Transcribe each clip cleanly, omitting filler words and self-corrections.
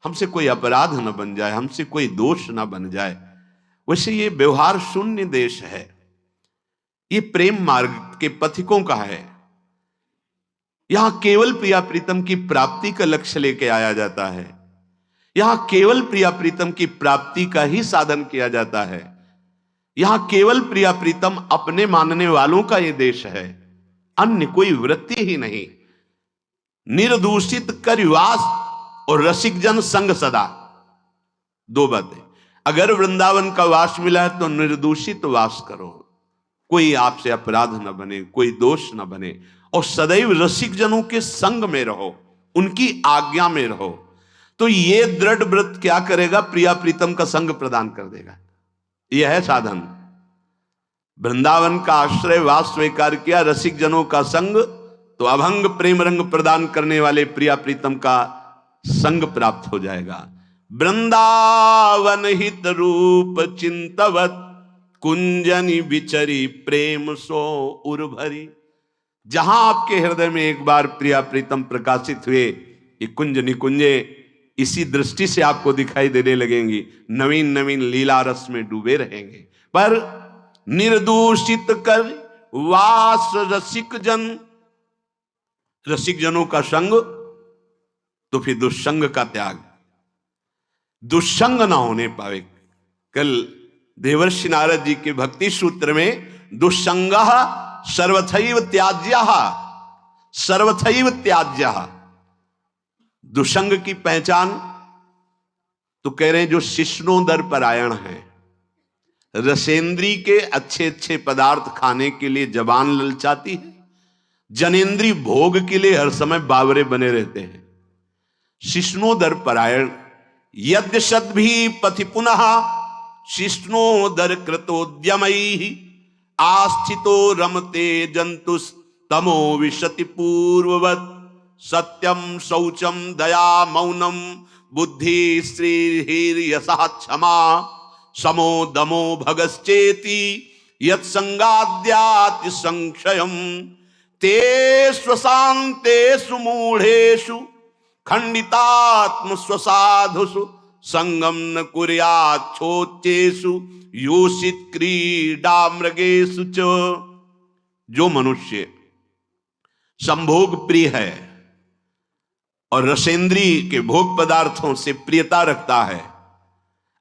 हमसे कोई अपराध न बन जाए, हमसे कोई दोष न बन जाए। वैसे ये व्यवहार शून्य देश है, ये प्रेम मार्ग के पथिकों का है। यहां केवल प्रिया प्रीतम की प्राप्ति का लक्ष्य लेके आया जाता है, यहां केवल प्रिया प्रीतम की प्राप्ति का ही साधन किया जाता है, यहां केवल प्रिया प्रीतम अपने मानने वालों का ये देश है, अन्य कोई वृत्ति ही नहीं। निर्दूषित कर वास और रसिक जन संग सदा, दो बातें। अगर वृंदावन का वास मिला है तो निर्दूषित वास करो, कोई आपसे अपराध न बने, कोई दोष न बने, और सदैव रसिक जनों के संग में रहो, उनकी आज्ञा में रहो। तो ये दृढ़ व्रत क्या करेगा? प्रिया प्रीतम का संग प्रदान कर देगा। यह है साधन। वृंदावन का आश्रय वास स्वीकार किया, रसिक जनों का संग, तो अभंग प्रेम रंग प्रदान करने वाले प्रिया प्रीतम का संग प्राप्त हो जाएगा। वृंदावन हित रूप चिंतवत कुंजनी बिचरी प्रेम सो उर्भरी। जहां आपके हृदय में एक बार प्रिया प्रीतम प्रकाशित हुए, ये कुंज निकुंजे इसी दृष्टि से आपको दिखाई देने लगेंगी, नवीन नवीन लीला रस में डूबे रहेंगे। पर निर्दूषित कर वास रसिक जन, रसिक जनों का संग, तो फिर दुष्संग का त्याग, दुष्संग ना होने पावे। कल देवर्षि नारद जी के भक्ति सूत्र में दुष्संग सर्वथैव त्याज्य, सर्वथैव त्याज्य, दुष्संग की पहचान तो कह रहे हैं जो शिष्णोदर परायण है, रसेंद्री के अच्छे अच्छे पदार्थ खाने के लिए जबान ललचाती है, जनेन्द्री भोग के लिए हर समय बावरे बने रहते हैं। शिष्णोदर परायण यद्यशद भी पथि पुनः शिष्णोदर कृतोद्यमैः आस्थितो रमते जंतुस तमो विशति पूर्ववत सत्यम शौचम दया मौनम बुद्धि श्रीर्यशः क्षमा समो दमो भगश्चेति यत्संगाद्याति संक्षयम ते स्वशान्तेषु मूढ़ेषु खंडितात्म स्वसाधुषु संगम न कुर्यात् छोच्चेषु योषित क्रीडा मृगेषु च। जो मनुष्य संभोग प्रिय है और रसेंद्री के भोग पदार्थों से प्रियता रखता है,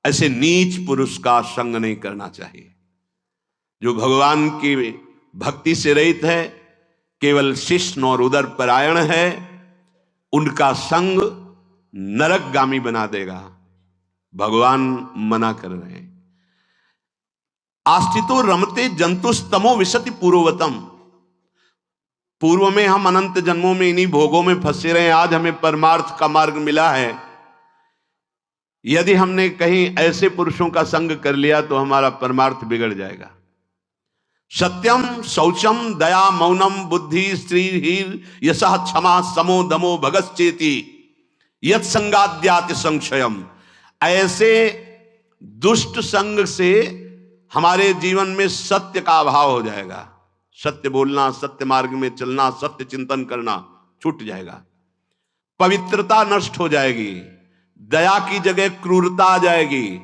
ऐसे नीच पुरुष का संग नहीं करना चाहिए। जो भगवान की भक्ति से रहित है, केवल शिष्ण और उदर परायण है, उनका संग नरकगामी बना देगा। भगवान मना कर रहे हैं। आस्थितो रमते जंतुस्तमो विशति पूर्ववतम। पूर्व में हम अनंत जन्मों में इन्हीं भोगों में फंसे रहे, आज हमें परमार्थ का मार्ग मिला है। यदि हमने कहीं ऐसे पुरुषों का संग कर लिया तो हमारा परमार्थ बिगड़ जाएगा। सत्यम शौचम दया मौनम बुद्धि श्रीर् यशः क्षमा समो दमो भगश्चेति यत् संगाद्याति संक्षयम। ऐसे दुष्ट संग से हमारे जीवन में सत्य का अभाव हो जाएगा। सत्य बोलना, सत्य मार्ग में चलना, सत्य चिंतन करना छूट जाएगा। पवित्रता नष्ट हो जाएगी, दया की जगह क्रूरता आ जाएगी,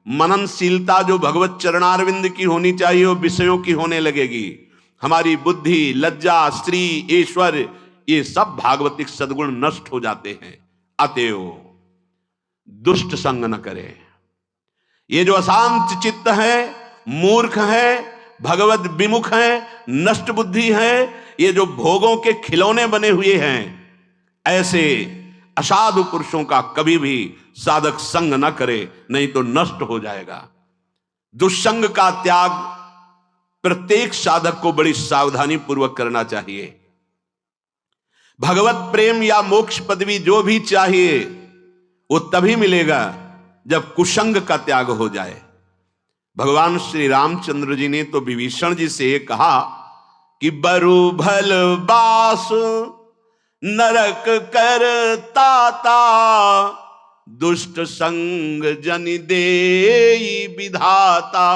मननशीलता जो भगवत चरणारविंद की होनी चाहिए वो विषयों की होने लगेगी। हमारी बुद्धि, लज्जा, स्त्री, ईश्वर, ये सब भागवतिक सद्गुण नष्ट हो जाते हैं। अतएव दुष्ट संग न करे। ये जो अशांत चित्त है, मूर्ख है, भगवत विमुख है, नष्ट बुद्धि है, ये जो भोगों के खिलौने बने हुए हैं, ऐसे असाधु पुरुषों का कभी भी साधक संग न करे, नहीं तो नष्ट हो जाएगा। दुष्संग का त्याग प्रत्येक साधक को बड़ी सावधानी पूर्वक करना चाहिए। भगवत प्रेम या मोक्ष पदवी जो भी चाहिए वो तभी मिलेगा जब कुसंग का त्याग हो जाए। भगवान श्री रामचंद्र जी ने तो विभीषण जी से कहा कि बरु भल बास नरक कर ताता दुष्ट संग जन दे विधाता।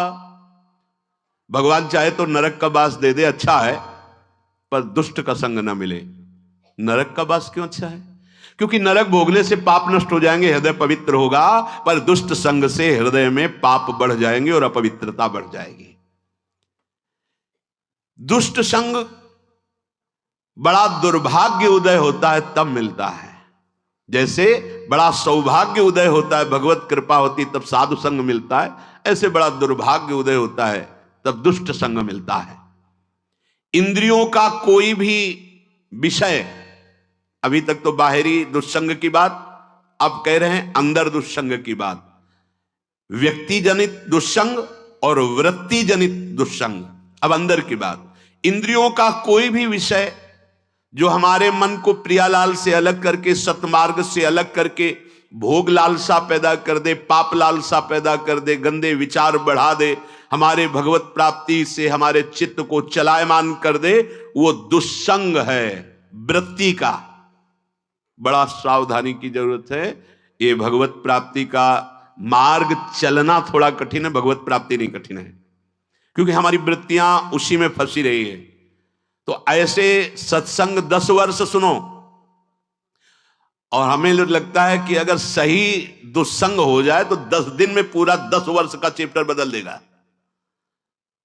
भगवान चाहे तो नरक का बास दे दे, अच्छा है, पर दुष्ट का संग ना मिले। नरक का बास क्यों अच्छा है? क्योंकि नरक भोगने से पाप नष्ट हो जाएंगे, हृदय पवित्र होगा, पर दुष्ट संग से हृदय में पाप बढ़ जाएंगे और अपवित्रता बढ़ जाएगी। दुष्ट संग बड़ा दुर्भाग्य उदय होता है तब मिलता है, जैसे बड़ा सौभाग्य उदय होता है, भगवत कृपा होती तब साधु संग मिलता है, ऐसे बड़ा दुर्भाग्य उदय होता है तब दुष्ट संग मिलता है। इंद्रियों का कोई भी विषय, अभी तक तो बाहरी दुष्संग की बात, अब कह रहे हैं अंदर दुष्संग की बात। व्यक्ति जनित दुष्संग और वृत्ति जनित दुष्संग, अब अंदर की बात। इंद्रियों का कोई भी विषय जो हमारे मन को प्रियालाल से अलग करके, सतमार्ग से अलग करके भोग लालसा पैदा कर दे, पाप लालसा पैदा कर दे, गंदे विचार बढ़ा दे, हमारे भगवत प्राप्ति से हमारे चित्त को चलायमान कर दे, वो दुष्संग है वृत्ति का। बड़ा सावधानी की जरूरत है। ये भगवत प्राप्ति का मार्ग चलना थोड़ा कठिन है, भगवत प्राप्ति नहीं कठिन है, क्योंकि हमारी वृत्तियां उसी में फंसी रही है। तो ऐसे सत्संग 10 वर्ष सुनो, और हमें लगता है कि अगर सही दुस्संग हो जाए तो 10 दिन में पूरा 10 वर्ष का चैप्टर बदल देगा।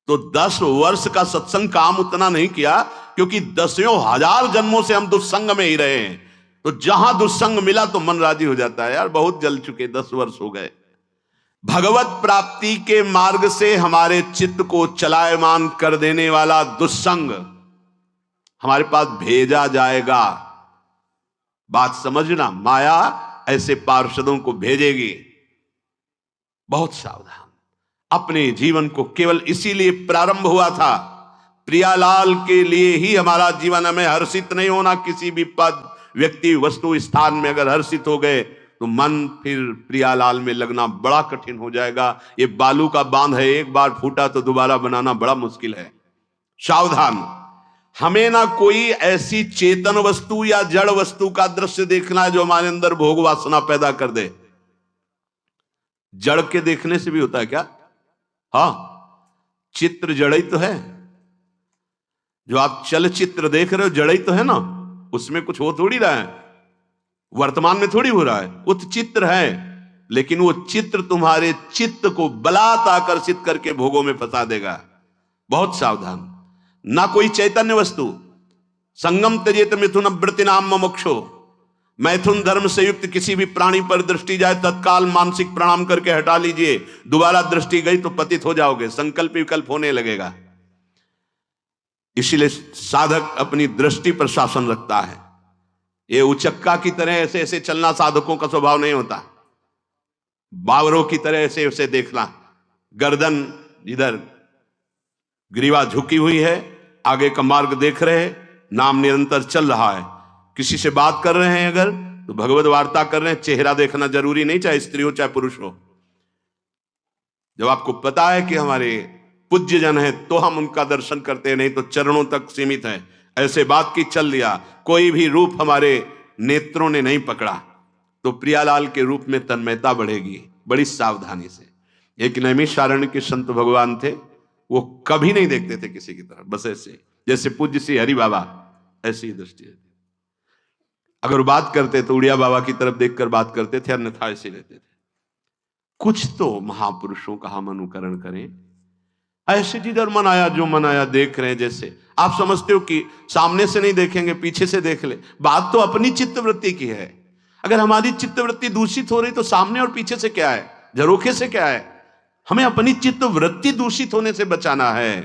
तो 10 वर्ष का सत्संग काम उतना नहीं किया, क्योंकि 10,000 जन्मों से हम दुस्संग में ही रहे हैं। तो जहां दुस्संग मिला तो मन राजी हो जाता है, यार बहुत जल चुके, 10 वर्ष हो गए। भगवत प्राप्ति के मार्ग से हमारे चित्त को चलायमान कर देने वाला दुस्संग हमारे पास भेजा जाएगा। बात समझना, माया ऐसे पार्षदों को भेजेगी। बहुत सावधान। अपने जीवन को केवल इसीलिए प्रारंभ हुआ था, प्रियालाल के लिए ही हमारा जीवन। हमें हर्षित नहीं होना किसी भी पद, व्यक्ति, वस्तु, स्थान में। अगर हर्षित हो गए तो मन फिर प्रियालाल में लगना बड़ा कठिन हो जाएगा। ये बालू का बांध है, एक बार फूटा तो दोबारा बनाना बड़ा मुश्किल है। सावधान। हमें ना कोई ऐसी चेतन वस्तु या जड़ वस्तु का दृश्य देखना है जो हमारे अंदर भोग वासना पैदा कर दे। जड़ के देखने से भी होता है क्या? हाँ, चित्र जड़ ही तो है। जो आप चलचित्र देख रहे हो जड़ ही तो है ना, उसमें कुछ हो थोड़ी रहा है, वर्तमान में थोड़ी हो रहा है, वो तो चित्र है। लेकिन वो चित्र तुम्हारे चित्त को बलात् आकर्षित करके भोगों में फंसा देगा। बहुत सावधान। ना कोई चैतन्य वस्तु। संगम त्यजेत मिथुन वृत्ति नाम मोक्षो। मैथुन धर्म से युक्त किसी भी प्राणी पर दृष्टि जाए तत्काल मानसिक प्रणाम करके हटा लीजिए। दोबारा दृष्टि गई तो पतित हो जाओगे, संकल्प विकल्प होने लगेगा। इसीलिए साधक अपनी दृष्टि पर शासन रखता है। ये उचक्का की तरह ऐसे ऐसे चलना साधकों का स्वभाव नहीं होता। बावरों की तरह ऐसे ऐसे देखना, गर्दन इधर, ग्रीवा झुकी हुई है, आगे का मार्ग देख रहे हैं, नाम निरंतर चल रहा है। किसी से बात कर रहे हैं अगर तो भगवत वार्ता कर रहे हैं, चेहरा देखना जरूरी नहीं, चाहे स्त्री हो चाहे पुरुष हो। जब आपको पता है कि हमारे पूज्य जन है तो हम उनका दर्शन करते हैं, नहीं तो चरणों तक सीमित है। ऐसे बात की चल लिया, कोई भी रूप हमारे नेत्रों ने नहीं पकड़ा तो प्रियालाल के रूप में तन्मयता बढ़ेगी। बड़ी सावधानी से। एक नैमिषारण्य के संत भगवान थे, वो कभी नहीं देखते थे किसी की तरफ, बस ऐसे जैसे पूज्य श्री हरि बाबा, ऐसी दृष्टि है। अगर बात करते तो उड़िया बाबा की तरफ देखकर बात करते थे, अन्यथा ऐसे लेते थे। कुछ तो महापुरुषों का हम अनुकरण करें। ऐसे जिधर मन आया जो मन आया देख रहे हैं। जैसे आप समझते हो कि सामने से नहीं देखेंगे, पीछे से देख ले। बात तो अपनी चित्तवृत्ति की है। अगर हमारी चित्तवृत्ति दूषित हो रही तो सामने और पीछे से क्या है, झरोखे से क्या है? हमें अपनी चित्तवृत्ति दूषित होने से बचाना है।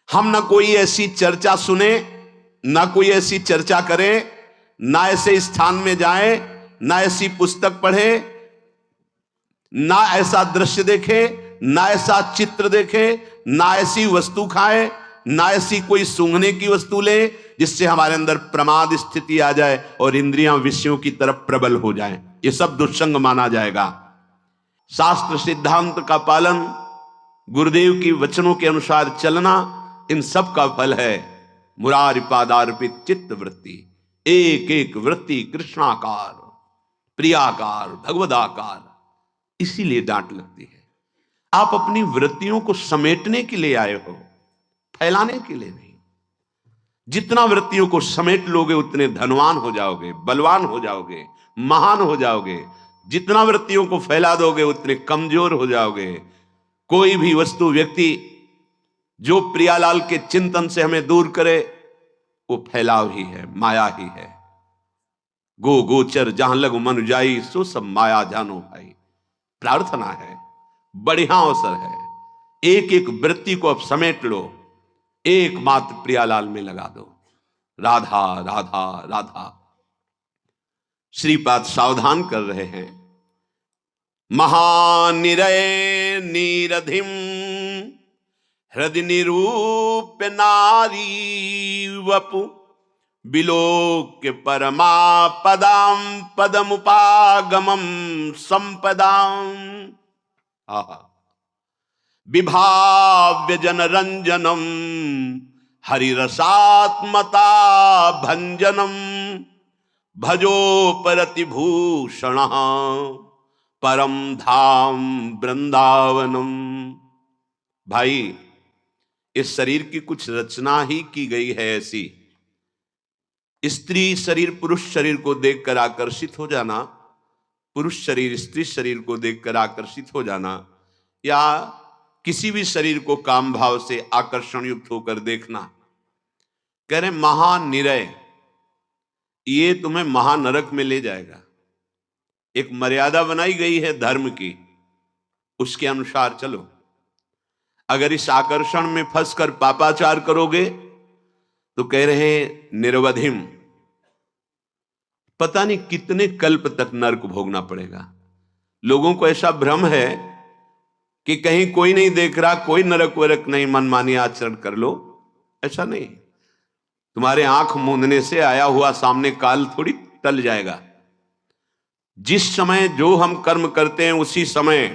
हम ना कोई ऐसी चर्चा सुने, ना कोई ऐसी चर्चा करें, ना ऐसे स्थान में जाएं, ना ऐसी पुस्तक पढ़े, ना ऐसा दृश्य देखे, ना ऐसा चित्र देखे, ना ऐसी वस्तु खाए, ना ऐसी कोई सूंघने की वस्तु ले जिससे हमारे अंदर प्रमाद स्थिति आ जाए और इंद्रियां विषयों की तरफ प्रबल हो जाएं। ये सब दुष्संग माना जाएगा। शास्त्र सिद्धांत का पालन, गुरुदेव की वचनों के अनुसार चलना, इन सब का फल है मुरारी पादार्पित चित्त वृत्ति। एक एक वृत्ति कृष्णाकार, प्रियाकार, भगवदाकार। इसीलिए डांट लगती है। आप अपनी वृत्तियों को समेटने के लिए आए हो, फैलाने के लिए नहीं। जितना वृत्तियों को समेट लोगे उतने धनवान हो जाओगे, बलवान हो जाओगे, महान हो जाओगे। जितना वृत्तियों को फैला दोगे उतने कमजोर हो जाओगे। कोई भी वस्तु व्यक्ति जो प्रियालाल के चिंतन से हमें दूर करे वो फैलाव ही है, माया ही है। गो गोचर जहां लगु मन जाई, सो सब माया जानो भाई। प्रार्थना है, बढ़िया अवसर है, एक एक वृत्ति को अब समेट लो, एकमात्र प्रियालाल में लगा दो। राधा राधा राधा। श्रीपाद सावधान कर रहे हैं। महानिरय नीरधिम हृदय निरूप्य नारी वपु बिलोक्य परमा पदाम पदमुपागमम संपदाम। आहा। विभाव्य जनरंजनम हरिरसात्मता भंजनम भजो परतिभूषण परम धाम वृंदावनम। भाई, इस शरीर की कुछ रचना ही की गई है ऐसी। स्त्री शरीर पुरुष शरीर को देखकर आकर्षित हो जाना, पुरुष शरीर स्त्री शरीर को देखकर आकर्षित हो जाना, या किसी भी शरीर को काम भाव से आकर्षण युक्त होकर देखना। कह रहे महानिरय, ये तुम्हें महानरक में ले जाएगा। एक मर्यादा बनाई गई है धर्म की, उसके अनुसार चलो। अगर इस आकर्षण में फंसकर पापाचार करोगे तो कह रहे हैं निरवधिम, पता नहीं कितने कल्प तक नरक भोगना पड़ेगा। लोगों को ऐसा भ्रम है कि कहीं कोई नहीं देख रहा, कोई नरक वरक नहीं, मनमानी आचरण कर लो। ऐसा नहीं। तुम्हारे आंख मूंदने से आया हुआ सामने काल थोड़ी टल जाएगा। जिस समय जो हम कर्म करते हैं उसी समय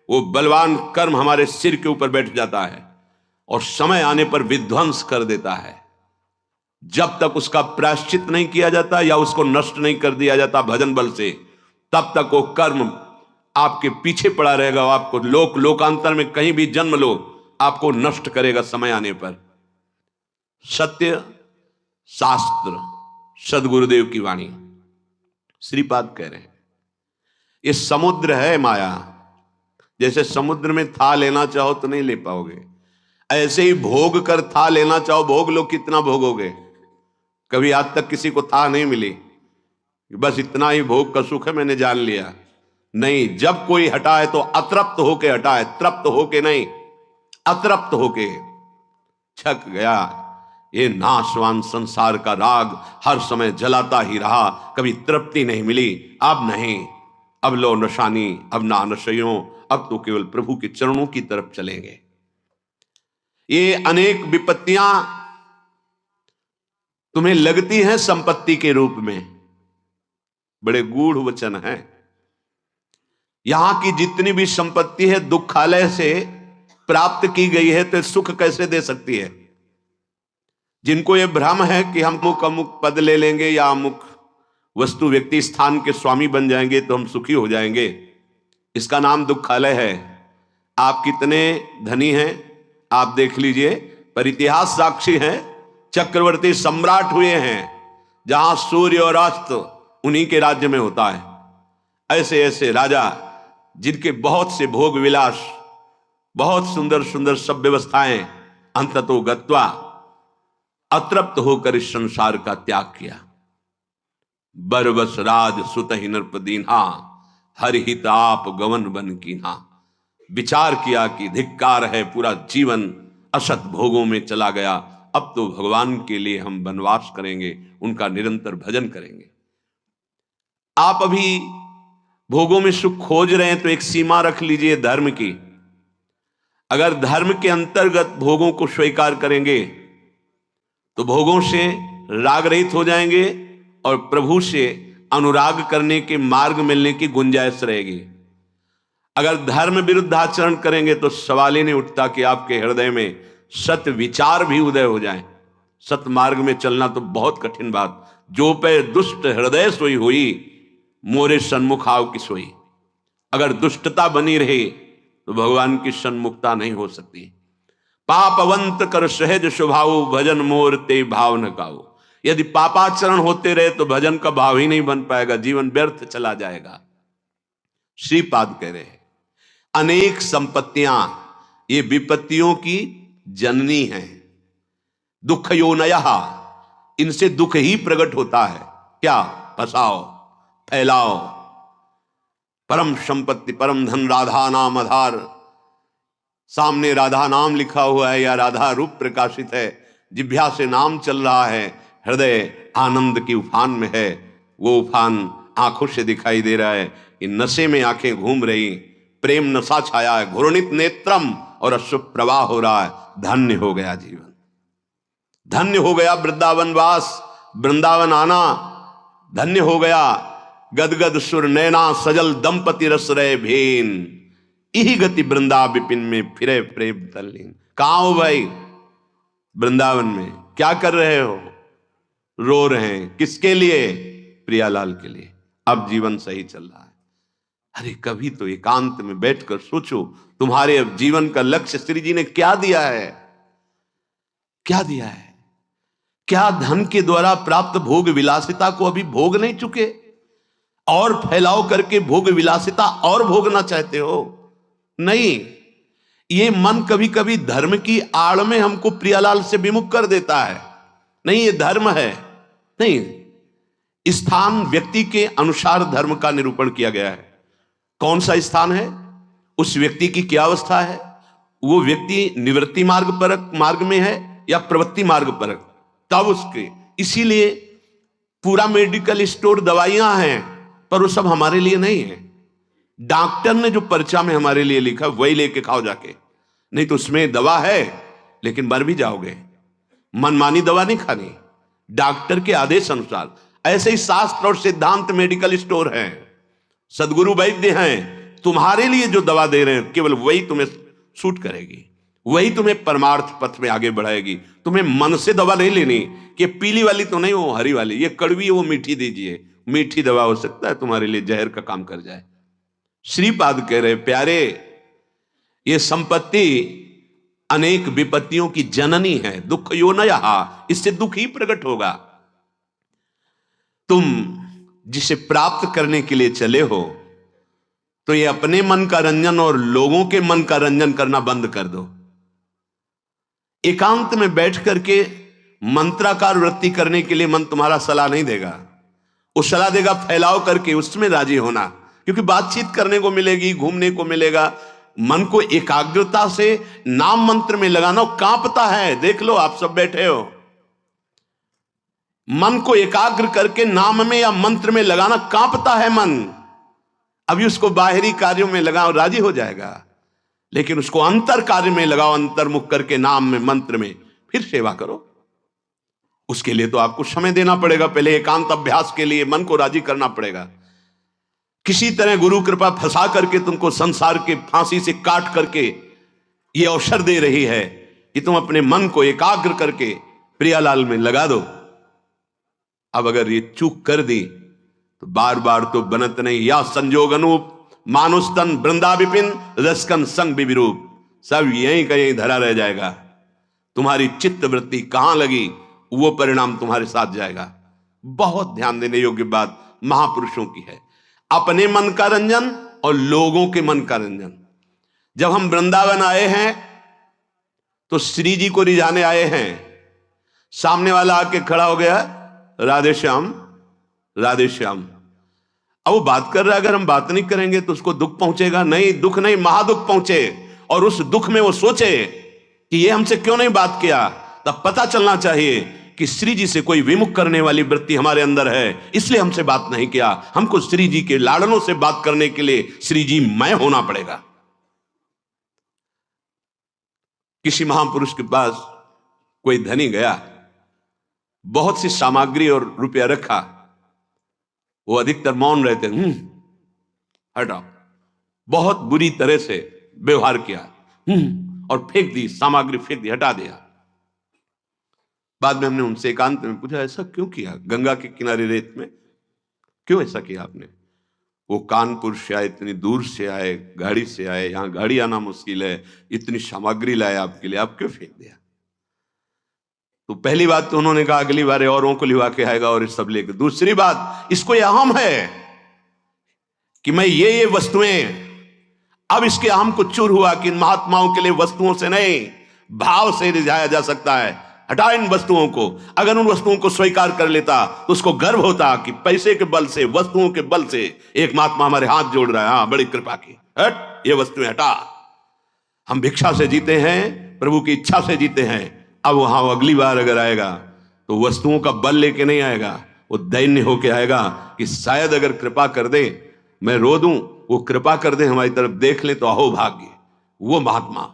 वो बलवान कर्म हमारे सिर के ऊपर बैठ जाता है और समय आने पर विध्वंस कर देता है। जब तक उसका प्रायश्चित नहीं किया जाता या उसको नष्ट नहीं कर दिया जाता भजन बल से, तब तक वो कर्म आपके पीछे पड़ा रहेगा। आपको लोकांतर में कहीं भी जन्म लो, आपको नष्ट करेगा समय आने पर। सत्य शास्त्र सदगुरुदेव की वाणी। श्रीपाद कह रहे हैं ये समुद्र है माया। जैसे समुद्र में था लेना चाहो तो नहीं ले पाओगे, ऐसे ही भोग कर था लेना चाहो, भोग लो, कितना भोगोगे। कभी आज तक किसी को था नहीं मिली, बस इतना ही भोग का सुख है मैंने जान लिया। नहीं, जब कोई हटा है तो अतृप्त होके हटा है, तृप्त होके नहीं, अतृप्त होके। छक गया ये नाशवान संसार का राग, हर समय जलाता ही रहा, कभी तृप्ति नहीं मिली। अब नहीं, अब लो नशानी, अब ना नशयों, अब तो केवल प्रभु के चरणों की तरफ चलेंगे। ये अनेक विपत्तियां तुम्हें लगती हैं संपत्ति के रूप में, बड़े गूढ़ वचन है। यहां की जितनी भी संपत्ति है दुखालय से प्राप्त की गई है, तो सुख कैसे दे सकती है। जिनको यह भ्रम है कि हम अमुक पद ले लेंगे या अमुक वस्तु व्यक्ति स्थान के स्वामी बन जाएंगे तो हम सुखी हो जाएंगे, इसका नाम दुखालय है। आप कितने धनी हैं आप देख लीजिए, पर इतिहास साक्षी है। चक्रवर्ती सम्राट हुए हैं जहां सूर्य और अस्त उन्हीं के राज्य में होता है। ऐसे ऐसे राजा जिनके बहुत से भोग विलास, बहुत सुंदर सुंदर सब व्यवस्थाएं, अंततो गत्वा अतृप्त होकर इस संसार का त्याग किया। बरबस राज सुतहि नृपदीन्हा, हरिहित आप गवन बन कीन्हा। विचार किया कि धिक्कार है, पूरा जीवन असत भोगों में चला गया, अब तो भगवान के लिए हम वनवास करेंगे, उनका निरंतर भजन करेंगे। आप अभी भोगों में सुख खोज रहे हैं तो एक सीमा रख लीजिए धर्म की। अगर धर्म के अंतर्गत भोगों को स्वीकार करेंगे तो भोगों से राग रहित हो जाएंगे और प्रभु से अनुराग करने के मार्ग मिलने की गुंजाइश रहेगी। अगर धर्म विरुद्ध आचरण करेंगे तो सवाल ही नहीं उठता कि आपके हृदय में सत्य विचार भी उदय हो जाए। सत्य मार्ग में चलना तो बहुत कठिन बात। जो पे दुष्ट हृदय सोई हुई, मोरे सन्मुख आव की सोई। अगर दुष्टता बनी रहे तो भगवान की सन्मुखता नहीं हो सकती। पापवंत कर सहज स्वभाव, भजन मोर ते भाव न काऊ। यदि पापाचरण होते रहे तो भजन का भाव ही नहीं बन पाएगा, जीवन व्यर्थ चला जाएगा। श्रीपाद कह रहे हैं अनेक संपत्तियां ये विपत्तियों की जननी हैं। दुख योनयः, इनसे दुख ही प्रकट होता है। क्या? फसाओ, फैलाओ। परम संपत्ति परम धन राधा नाम आधार, सामने राधा नाम लिखा हुआ है या राधा रूप प्रकाशित है, जिह्वा से नाम चल रहा है, हृदय आनंद की उफान में है, वो उफान आंखों से दिखाई दे रहा है, इन नशे में आंखें घूम रही, प्रेम नशा छाया है, घूर्णित नेत्रम और अश्रु प्रवाह हो रहा है। धन्य हो गया जीवन, धन्य हो गया वृंदावन वास, वृंदावन आना धन्य हो गया। गदगद सुर नैना सजल दंपति रस रहे भेन, यही गति वृंदा विपिन में फिरे प्रेम तल्लीन। कहां हो भाई? वृंदावन में। क्या कर रहे हो? रो रहे हैं। किसके लिए? प्रियालाल के लिए। अब जीवन सही चल रहा है। अरे कभी तो एकांत में बैठकर सोचो, तुम्हारे अब जीवन का लक्ष्य श्री जी ने क्या दिया है? क्या दिया है? क्या धन के द्वारा प्राप्त भोग विलासिता को अभी भोग नहीं चुके और फैलाव करके भोग विलासिता और भोगना चाहते हो? नहीं, ये मन कभी कभी धर्म की आड़ में हमको प्रियालाल से विमुख कर देता है। नहीं, ये धर्म है। नहीं, स्थान व्यक्ति के अनुसार धर्म का निरूपण किया गया है। कौन सा स्थान है, उस व्यक्ति की क्या अवस्था है, वो व्यक्ति निवृत्ति मार्ग में है या प्रवृत्ति मार्ग पर, तब उसके। इसीलिए पूरा मेडिकल स्टोर दवाइयां हैं, पर वो सब हमारे लिए नहीं है। डॉक्टर ने जो पर्चा में हमारे लिए लिखा वही लेके खाओ जाके, नहीं तो उसमें दवा है लेकिन मर भी जाओगे। मनमानी दवा नहीं खानी, डॉक्टर के आदेश अनुसार। ऐसे ही शास्त्र और सिद्धांत मेडिकल स्टोर है, सदगुरु वैद्य हैं, तुम्हारे लिए जो दवा दे रहे हैं केवल वही तुम्हें सूट करेगी, वही तुम्हें परमार्थ पथ में आगे बढ़ाएगी। तुम्हें मन से दवा नहीं लेनी कि पीली वाली तो नहीं, वो हरी वाली, ये कड़वी वो मीठी दीजिए। मीठी दवा हो सकता है तुम्हारे लिए जहर का काम कर जाए। श्रीपाद कह रहे प्यारे, ये संपत्ति अनेक विपत्तियों की जननी है। दुख योनयः, इससे दुख ही प्रकट होगा। तुम जिसे प्राप्त करने के लिए चले हो तो ये अपने मन का रंजन और लोगों के मन का रंजन करना बंद कर दो। एकांत में बैठ करके मंत्राकार वृत्ति करने के लिए मन तुम्हारा सलाह नहीं देगा, वो सलाह देगा फैलाव करके, उसमें राजी होना, क्योंकि बातचीत करने को मिलेगी, घूमने को मिलेगा। मन को एकाग्रता से नाम मंत्र में लगाना। कांपता है, देख लो, आप सब बैठे हो, मन को एकाग्र करके नाम में या मंत्र में लगाना, कांपता है मन। अभी उसको बाहरी कार्यों में लगाओ, राजी हो जाएगा, लेकिन उसको अंतर कार्य में लगाओ, अंतर्मुख करके नाम में मंत्र में, फिर सेवा करो। उसके लिए तो आपको समय देना पड़ेगा, पहले एकांत अभ्यास के लिए मन को राजी करना पड़ेगा। किसी तरह गुरु कृपा फंसा करके तुमको संसार के फांसी से काट करके ये अवसर दे रही है कि तुम अपने मन को एकाग्र करके प्रियालाल में लगा दो। अब अगर ये चूक कर दी तो बार बार तो बनत नहीं। या संजोग अनूप मानुस्तन वृंदा विपिन रसकन संग विरूप, सब यहीं का यहीं धरा रह जाएगा। तुम्हारी चित्त वृत्ति कहां लगी वो परिणाम तुम्हारे साथ जाएगा। बहुत ध्यान देने योग्य बात महापुरुषों की है, अपने मन का रंजन और लोगों के मन का रंजन। जब हम वृंदावन आए हैं तो श्री जी को रिझाने आए हैं, सामने वाला आके खड़ा हो गया, राधे श्याम राधे श्याम। अब वो बात कर रहा है, अगर हम बात नहीं करेंगे तो उसको दुख पहुंचेगा। नहीं, दुख नहीं, महादुख पहुंचे, और उस दुख में वो सोचे कि ये हमसे क्यों नहीं बात किया। तब पता चलना चाहिए कि श्री जी से कोई विमुख करने वाली वृत्ति हमारे अंदर है, इसलिए हमसे बात नहीं किया। हमको श्री जी के लाड़नों से बात करने के लिए श्री जी मैं होना पड़ेगा। किसी महापुरुष के पास कोई धनी गया, बहुत सी सामग्री और रुपया रखा, वो अधिकतर मौन रहते, हटाओ, बहुत बुरी तरह से व्यवहार किया, और फेंक दी, सामग्री फेंक दी, हटा दिया। बाद में हमने उनसे एकांत में पूछा, ऐसा क्यों किया? गंगा के किनारे रेत में क्यों ऐसा किया आपने? वो कानपुर से आए, इतनी दूर से आए, गाड़ी से आए, यहां गाड़ी आना मुश्किल है, इतनी सामग्री लाए आपके लिए, आप क्यों फेंक दिया? तो पहली बात तो उन्होंने कहा अगली बार औरों को लिवा के आएगा और सब लेकर। दूसरी बात, इसको यह अहम है कि मैं ये वस्तुएं, अब इसके अहम को चूर हुआ कि इन महात्माओं के लिए वस्तुओं से नहीं भाव से रिझाया जा सकता है। हटा इन वस्तुओं को। अगर उन वस्तुओं को स्वीकार कर लेता तो उसको गर्व होता कि पैसे के बल से, वस्तुओं के बल से एक महात्मा हमारे हाथ जोड़ रहा है, हाँ बड़ी कृपा की, हट ये वस्तुएं हटा। हम भिक्षा से जीते हैं, प्रभु की इच्छा से जीते हैं। अब वहां अगली बार अगर आएगा तो वस्तुओं का बल लेके नहीं आएगा, वो दैन्य होके आएगा कि शायद अगर कृपा कर दे, मैं रो दूं, वो कृपा कर दे हमारी तरफ, देख ले तो अहो भाग्य। वो महात्मा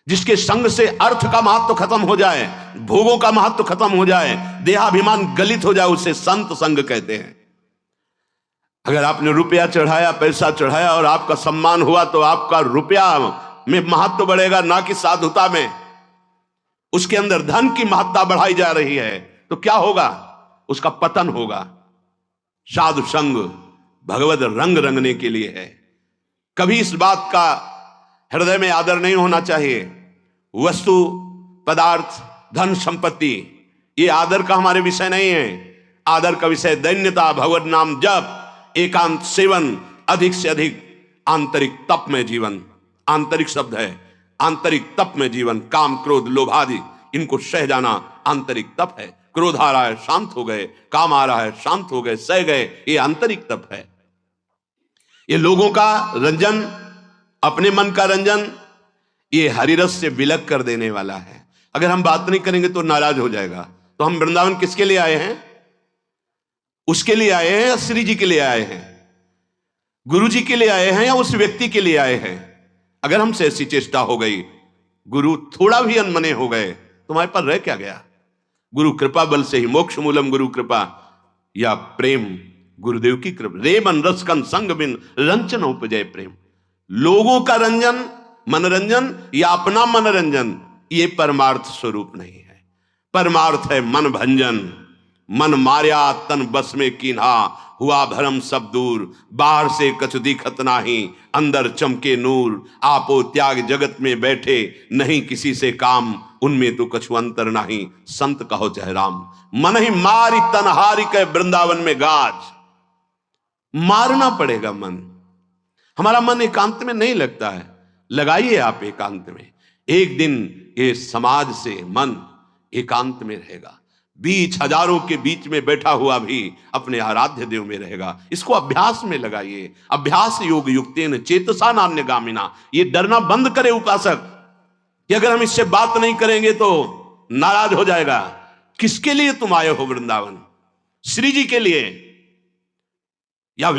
जिसके संग से अर्थ का महत्व खत्म हो जाए, भोगों का महत्व खत्म हो जाए, देहाभिमान गलित हो जाए, उसे संत संग कहते हैं। अगर आपने रुपया चढ़ाया, पैसा चढ़ाया और आपका सम्मान हुआ तो आपका रुपया में महत्व बढ़ेगा, ना कि साधुता में। उसके अंदर धन की महत्ता बढ़ाई जा रही है तो क्या होगा? उसका पतन होगा। साधु संग भगवत रंग रंगने के लिए है। कभी इस बात का हृदय में आदर नहीं होना चाहिए। वस्तु, पदार्थ, धन, संपत्ति, ये आदर का हमारे विषय नहीं है। आदर का विषय दैन्यता, भगवत नाम जप, एकांत सेवन, अधिक से अधिक आंतरिक तप में जीवन। आंतरिक शब्द है, आंतरिक तप में जीवन। काम, क्रोध, लोभ आदि इनको सह जाना आंतरिक तप है। क्रोध आ रहा है, शांत हो गए, काम आ रहा है, शांत हो गए, सह गए, ये आंतरिक तप है। ये लोगों का रंजन, अपने मन का रंजन, ये हरिरस से विलग कर देने वाला है। अगर हम बात नहीं करेंगे तो नाराज हो जाएगा। तो हम वृंदावन किसके लिए आए हैं? उसके लिए आए हैं या श्री जी के लिए आए हैं? गुरु जी के लिए आए हैं या उस व्यक्ति के लिए आए हैं? अगर हमसे ऐसी चेष्टा हो गई, गुरु थोड़ा भी अनमने हो गए, तुम्हारे पर रह क्या गया? गुरु कृपा बल से ही मोक्ष मूलम गुरु कृपा, या प्रेम गुरुदेव की कृपा। रे मन रसकन संग बिन रंचन उपजय प्रेम। लोगों का रंजन, मनोरंजन या अपना मनोरंजन, ये परमार्थ स्वरूप नहीं है। परमार्थ है मन भंजन। मन मार्या तन बस में कीन्हा, हुआ भरम सब दूर। बाहर से कछु दिखत नाही, अंदर चमके नूर। आपो त्याग जगत में बैठे, नहीं किसी से काम। उनमें तो कछु अंतर नाही, संत कहो जय राम। मन ही मारी तन हारी के वृंदावन में गाज। मारना पड़ेगा मन। हमारा मन एकांत में नहीं लगता है, लगाइए आप एकांत में। एक दिन ये समाज से मन एकांत में रहेगा। बीच हजारों के बीच में बैठा हुआ भी अपने आराध्य देव में रहेगा। इसको अभ्यास में लगाइए। अभ्यास योग युक्तेन चेतसा नान्यगामिना। ये डरना बंद करे उपासक कि अगर हम इससे बात नहीं करेंगे तो नाराज हो जाएगा। किसके लिए तुम आए हो वृंदावन? श्री जी के लिए या